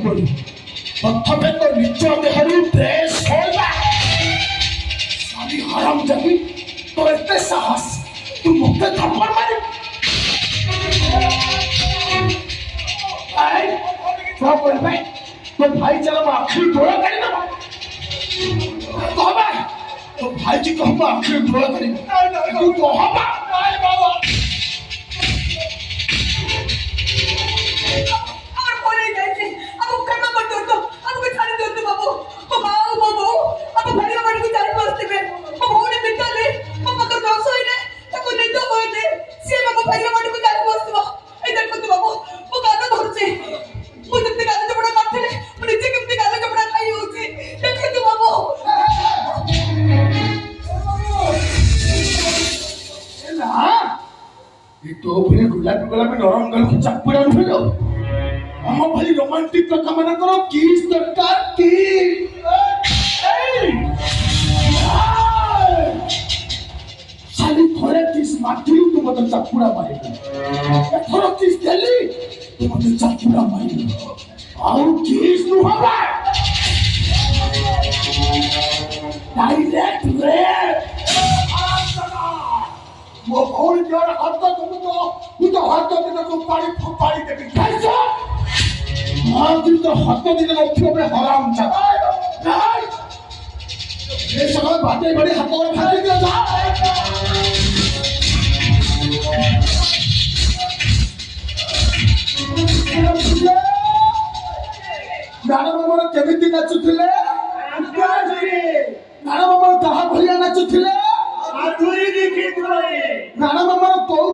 ପଡୁ ପ୍ରଥମେ ତ ନିଜ ଦେହରୁ ଡ୍ରେସ୍ ଖୋଲା। ସାଲି ହରାମ ଜାତି, ତୋର ଏତେ ସାହସ, ତୁ ମୋତେ ଥାପଡ଼ ମାରିବୁ? क्या बोल भाई तो भाई चलो आखिरी डोरा करी ना तो भाई तो भाई जी को हम आखिरी डोरा करी तू तो हम नहीं बाबा আমার পরে যাইছে আমি ক্ষমা করতে তো আমাকে ছাড়ি দিও তো বাবু ও বাবু আমার ভাই আমাকে জানি বসতে ও ভোরে বিতালে বাবা তো দোষ হইলে তাকে নিতে হইলে সে বাবা ভাই আমাকে জানি বসতে এই দেখো তো বাবু ও গাদা ধরছে ও যেতে গাদা জবড়া মারতে ও নিচে কেমতে গাদা জবড়া খাই হচ্ছে দেখো তো বাবু ना ये तो फिर गुलाबी गुलाबी नरम गल को चप्पू डाल फेलो हम भाई रोमांटिक तो कामना करो किस दरकार की साली थोड़े किस माटी तू मत चप्पूड़ा मारे थोड़ा किस दिल्ली तू मत चप्पूड़ा मारे और किस नु हवा डायरेक्ट रेड वो भोल जोर हाथ तो हाथ को पानी देबी कैसे हां तो हाथ दिन मुख्य में हराम था नहीं ये सब बातें बड़ी हाथ और फाड़ दिया जा नाना बाबा केमिति नाचुथिले नाना बाबा कहा भलिया नाचुथिले